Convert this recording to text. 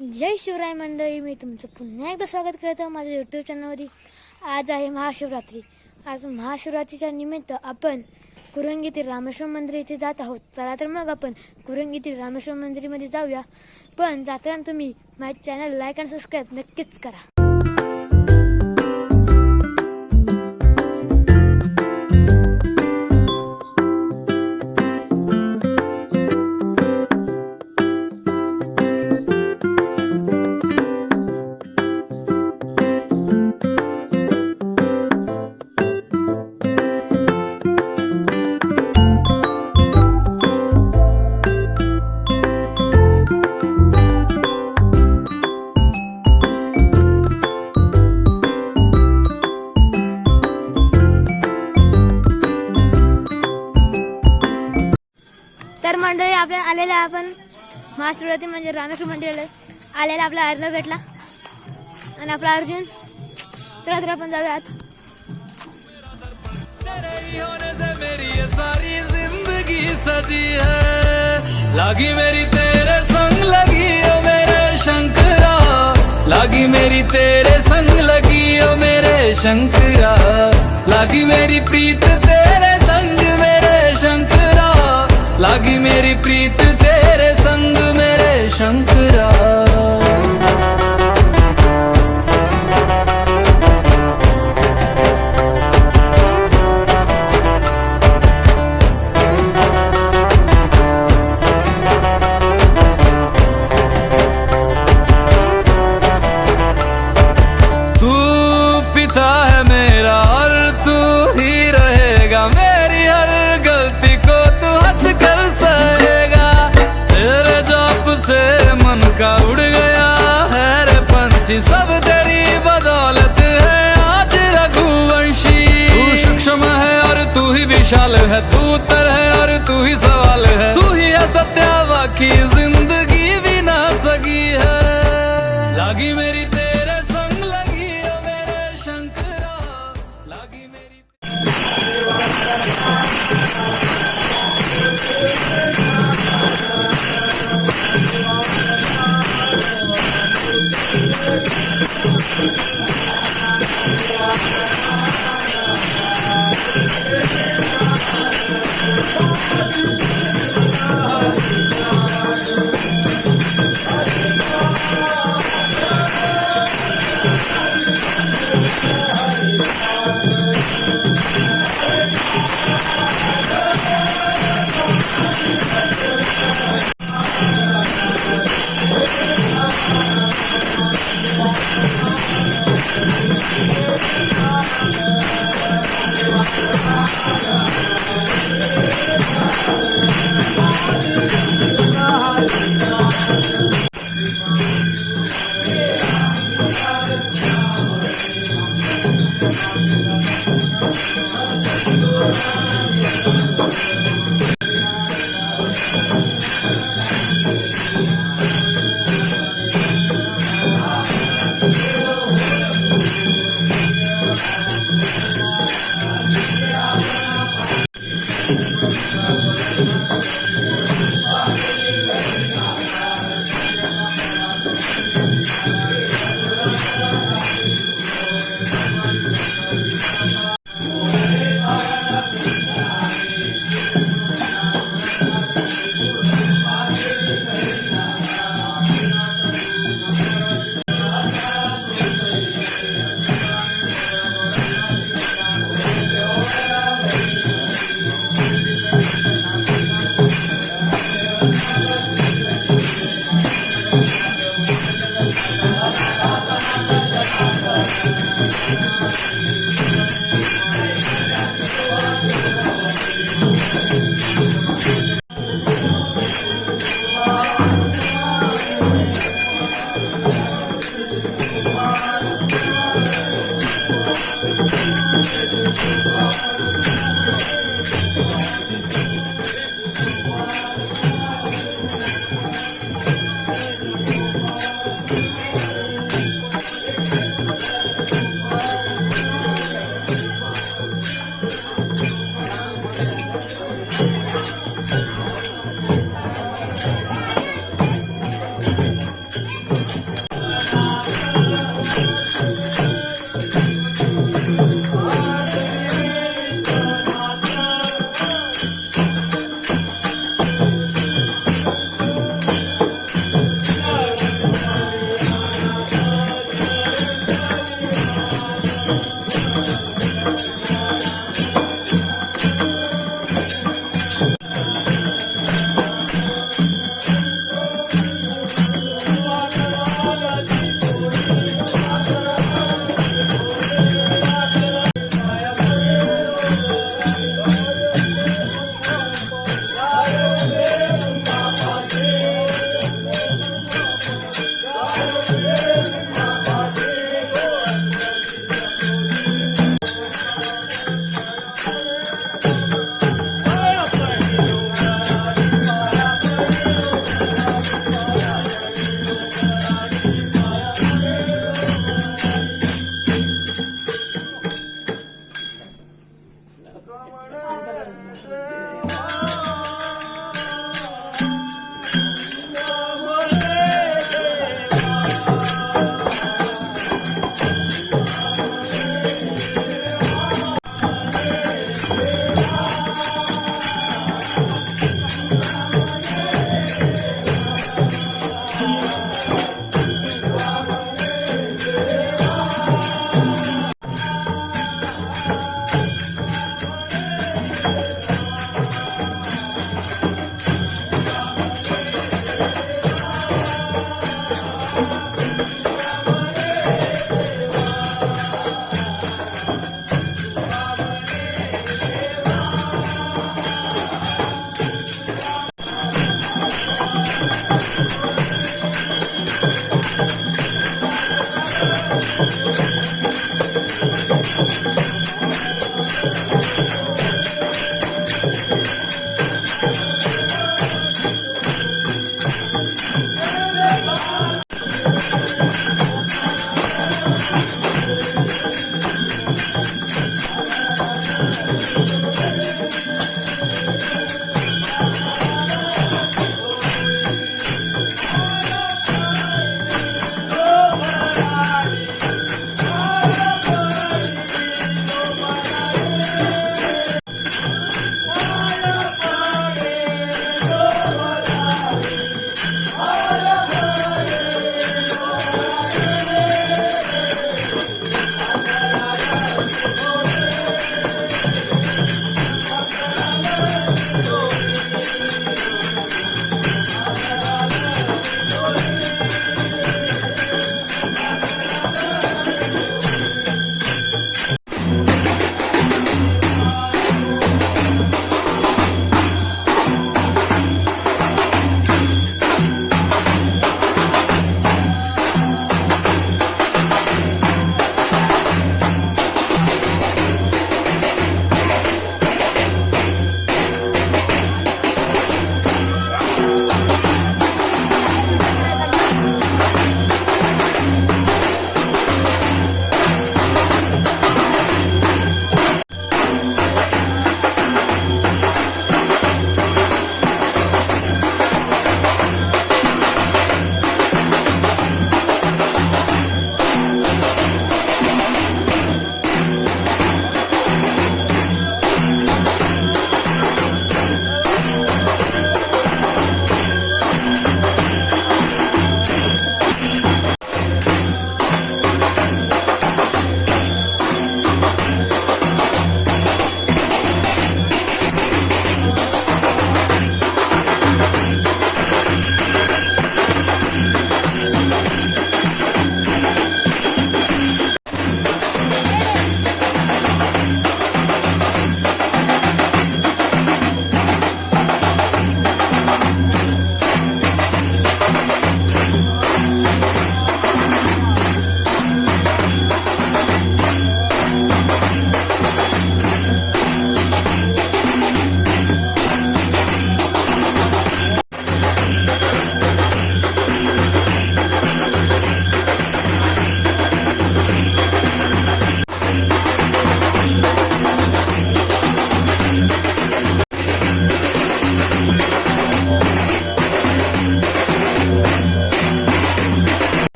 जय शिवराय मंडळी, मी तुमचं पुन्हा एकदा स्वागत करतो माझ्या यूट्यूब चॅनलवरती। आज आहे महाशिवरात्री। आज महाशिवरात्रीच्या निमित्त आपण कुरंगीतील रामेश्वर मंदिर येथे जात आहोत। चला तर मग आपण कुरंगीतील रामेश्वर मंदिरामध्ये जाऊया। पण जाताना तुम्ही माझे चॅनल लाईक आणि सबस्क्राईब नक्कीच करा। तर मंडळी आपल्या आलेला आपण महाशिवरात्री म्हणजे रामेश्वर मंदिराला आलेला आपला अर्णव भेटला आणि आपला अर्जुन। चला तर आपण जाऊयात। सारी जिंदगी सजी है लागी मेरी तेरे संग लगी ओ मेरे शंकरा, लागी मेरी तेरे संग लगी ओ मेरे शंकरा, लागी मेरी प्रीत तेरे संग मेरे शंकरा, लागी मेरी प्रीत तेरे संग मेरे शंकरा। तू पिता है मेरा और तू ही रहेगा, मेरी हर गलती को तू हंस कर सहेगा। तेरे जाप से मन का उड़ गया है रे पंछी, सब तेरी बदौलत है आज रघुवंशी। तू सूक्ष्म है और तू ही विशाल है, तू उत्तर है और तू ही सवाल है, तू ही है सत्या बाकी जिंदगी भी ना सकी है। लागी मेरी तेरे संग लगी ओ मेरे शंकरा, लागी मेरी